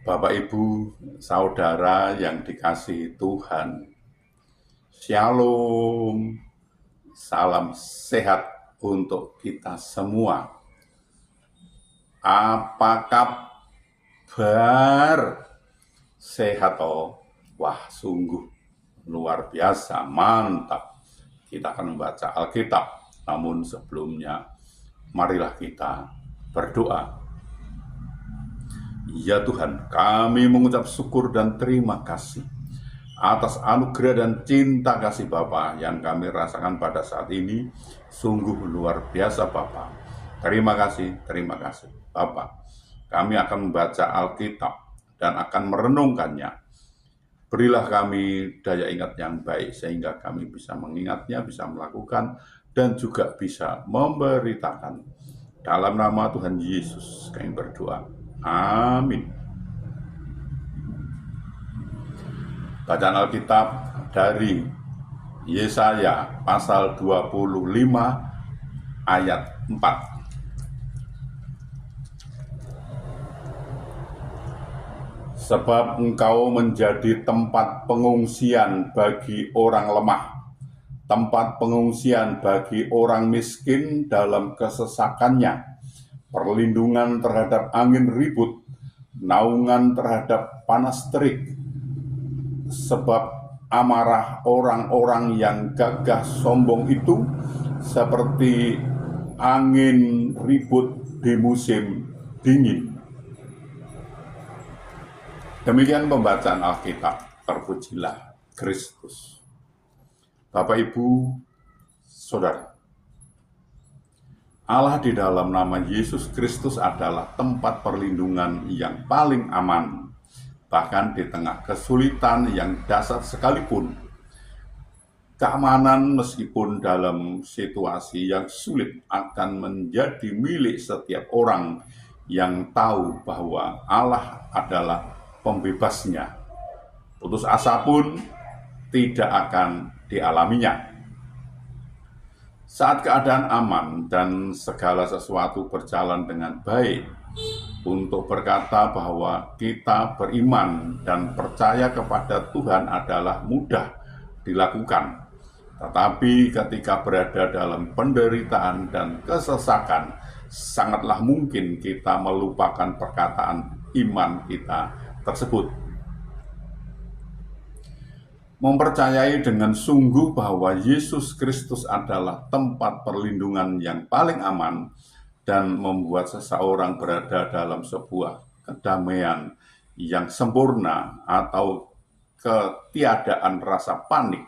Bapak, Ibu, Saudara yang dikasihi Tuhan, Shalom, salam sehat untuk kita semua. Apa kabar? Sehat toh? Wah, sungguh luar biasa, mantap. Kita akan membaca Alkitab, namun sebelumnya marilah kita berdoa. Ya Tuhan, kami mengucap syukur dan terima kasih atas anugerah dan cinta kasih Bapa yang kami rasakan pada saat ini. Sungguh luar biasa Bapa. Terima kasih Bapa. Kami akan membaca Alkitab dan akan merenungkannya. Berilah kami daya ingat yang baik sehingga kami bisa mengingatnya, bisa melakukan, dan juga bisa memberitakan. Dalam nama Tuhan Yesus kami berdoa. Amin. Bacaan Alkitab dari Yesaya pasal 25 ayat 4. Sebab engkau menjadi tempat pengungsian bagi orang lemah, tempat pengungsian bagi orang miskin dalam kesesakannya, perlindungan terhadap angin ribut, naungan terhadap panas terik. Sebab amarah orang-orang yang gagah sombong itu seperti angin ribut di musim dingin. Demikian pembacaan Alkitab. Terpujilah Kristus. Bapak, Ibu, Saudara, Allah di dalam nama Yesus Kristus adalah tempat perlindungan yang paling aman, bahkan di tengah kesulitan yang dahsyat sekalipun. Keamanan meskipun dalam situasi yang sulit akan menjadi milik setiap orang yang tahu bahwa Allah adalah pembebasnya. Putus asa pun tidak akan dialaminya. Saat keadaan aman dan segala sesuatu berjalan dengan baik, untuk berkata bahwa kita beriman dan percaya kepada Tuhan adalah mudah dilakukan. Tetapi ketika berada dalam penderitaan dan kesesakan, sangatlah mungkin kita melupakan perkataan iman kita tersebut. Mempercayai dengan sungguh bahwa Yesus Kristus adalah tempat perlindungan yang paling aman dan membuat seseorang berada dalam sebuah kedamaian yang sempurna atau ketiadaan rasa panik,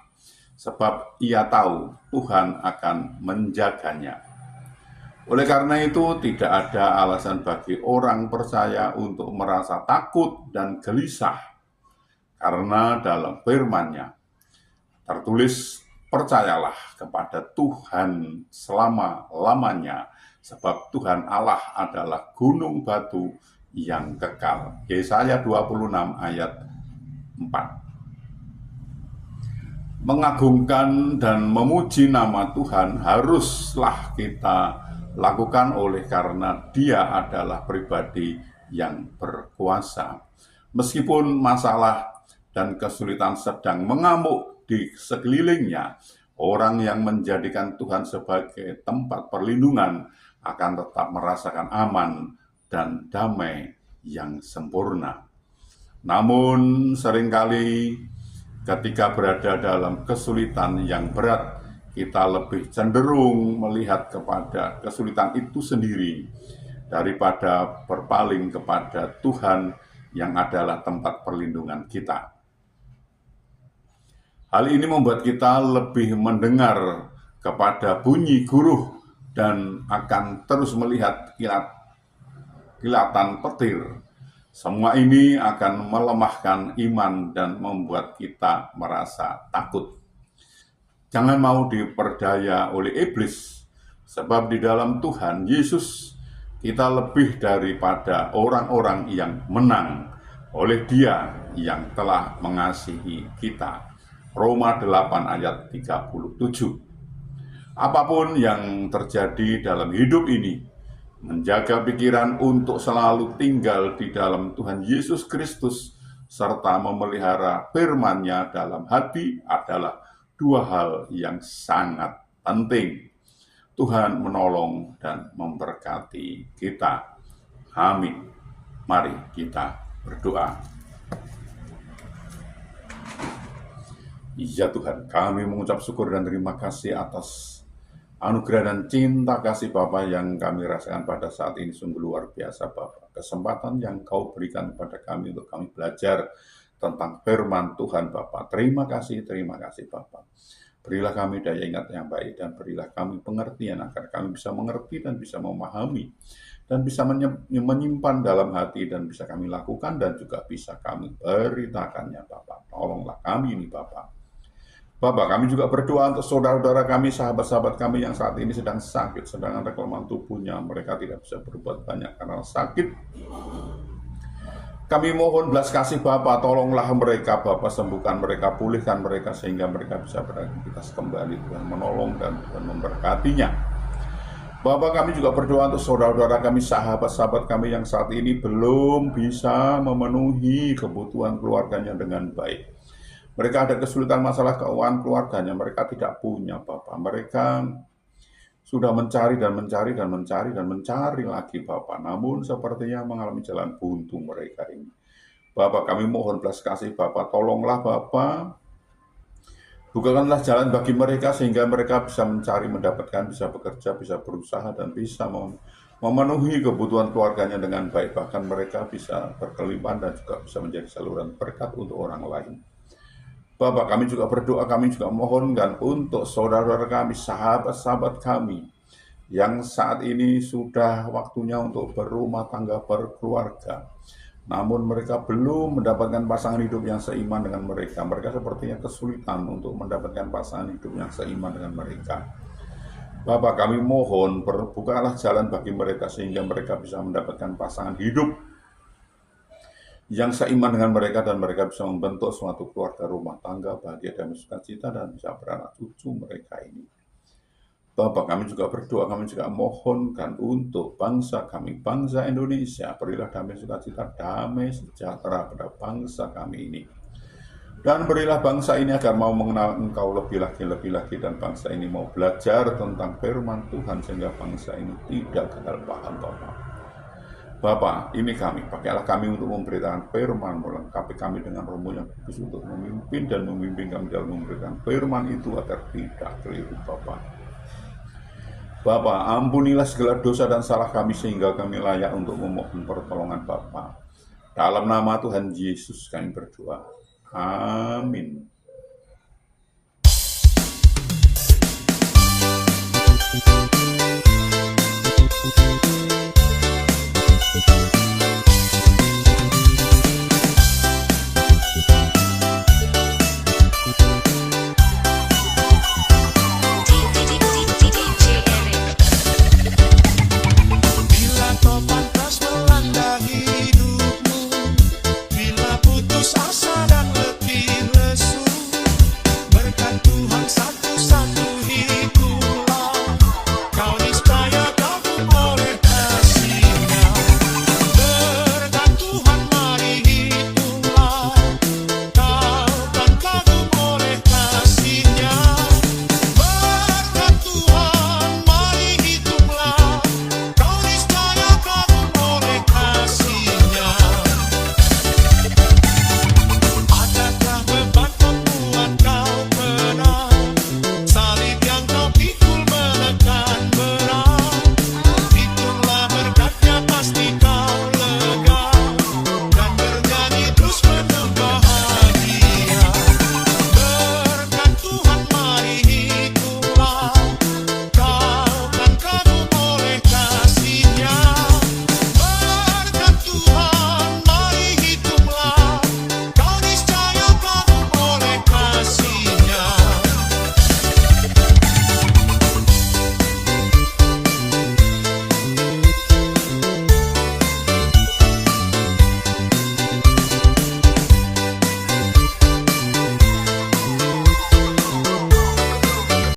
sebab ia tahu Tuhan akan menjaganya. Oleh karena itu, tidak ada alasan bagi orang percaya untuk merasa takut dan gelisah. Karena dalam firman-Nya tertulis, percayalah kepada Tuhan selama-lamanya, sebab Tuhan Allah adalah gunung batu yang kekal. Yesaya 26 ayat 4. Mengagungkan dan memuji nama Tuhan haruslah kita lakukan oleh karena Dia adalah pribadi yang berkuasa. Meskipun masalah dan kesulitan sedang mengamuk di sekelilingnya, orang yang menjadikan Tuhan sebagai tempat perlindungan akan tetap merasakan aman dan damai yang sempurna. Namun seringkali ketika berada dalam kesulitan yang berat, kita lebih cenderung melihat kepada kesulitan itu sendiri daripada berpaling kepada Tuhan yang adalah tempat perlindungan kita. Hal ini membuat kita lebih mendengar kepada bunyi guruh dan akan terus melihat kilatan petir. Semua ini akan melemahkan iman dan membuat kita merasa takut. Jangan mau diperdaya oleh iblis, sebab di dalam Tuhan Yesus kita lebih daripada orang-orang yang menang oleh Dia yang telah mengasihi kita. Roma 8 ayat 37. Apapun yang terjadi dalam hidup ini, menjaga pikiran untuk selalu tinggal di dalam Tuhan Yesus Kristus, serta memelihara firman-Nya dalam hati adalah dua hal yang sangat penting. Tuhan menolong dan memberkati kita. Amin. Mari kita berdoa. Ya Tuhan, kami mengucap syukur dan terima kasih atas anugerah dan cinta kasih Bapa yang kami rasakan pada saat ini sungguh luar biasa Bapa. Kesempatan yang Kau berikan kepada kami untuk kami belajar tentang firman Tuhan Bapa. Terima kasih Bapa. Berilah kami daya ingat yang baik dan berilah kami pengertian agar kami bisa mengerti dan bisa memahami dan bisa menyimpan dalam hati dan bisa kami lakukan dan juga bisa kami beritakannya Bapa. Tolonglah kami ini Bapa. Bapak, kami juga berdoa untuk saudara-saudara kami, sahabat-sahabat kami yang saat ini sedang sakit, sedang ada kelemahan tubuhnya, mereka tidak bisa berbuat banyak karena sakit. Kami mohon belas kasih Bapak, tolonglah mereka Bapak, sembuhkan mereka, pulihkan mereka sehingga mereka bisa beraktivitas kembali. Tuhan menolong dan Tuhan memberkatinya. Bapak, kami juga berdoa untuk saudara-saudara kami, sahabat-sahabat kami yang saat ini belum bisa memenuhi kebutuhan keluarganya dengan baik. Mereka ada kesulitan masalah keuangan keluarganya, mereka tidak punya Bapak. Mereka sudah mencari lagi Bapak. Namun sepertinya mengalami jalan buntu mereka ini. Bapak, kami mohon belas kasih Bapak, tolonglah Bapak. Bukakanlah jalan bagi mereka sehingga mereka bisa mencari, mendapatkan, bisa bekerja, bisa berusaha, dan bisa memenuhi kebutuhan keluarganya dengan baik. Bahkan mereka bisa berkelimpahan dan juga bisa menjadi saluran berkat untuk orang lain. Bapak, kami juga berdoa, kami juga mohonkan untuk saudara-saudara kami, sahabat-sahabat kami, yang saat ini sudah waktunya untuk berumah tangga, berkeluarga. Namun mereka belum mendapatkan pasangan hidup yang seiman dengan mereka. Mereka sepertinya kesulitan untuk mendapatkan pasangan hidup yang seiman dengan mereka. Bapak, kami mohon, bukalah jalan bagi mereka sehingga mereka bisa mendapatkan pasangan hidup yang seiman dengan mereka dan mereka bisa membentuk suatu keluarga rumah tangga bahagia dan sukacita dan bisa beranak cucu mereka ini. Bapak, kami juga berdoa, kami juga mohonkan untuk bangsa kami, bangsa Indonesia, berilah damai sukacita, damai sejahtera pada bangsa kami ini. Dan berilah bangsa ini agar mau mengenal Engkau lebih lagi dan bangsa ini mau belajar tentang firman Tuhan sehingga bangsa ini tidak gagal paham Bapak. Bapak, ini kami, pakailah kami untuk memberitakan firman, melengkapi kami dengan roh yang kudus untuk memimpin dan membimbing kami dalam memberitakan firman itu agar tidak keliru Bapak. Bapak, ampunilah segala dosa dan salah kami sehingga kami layak untuk memohon pertolongan Bapak. Dalam nama Tuhan Yesus kami berdoa. Amin. Thank you.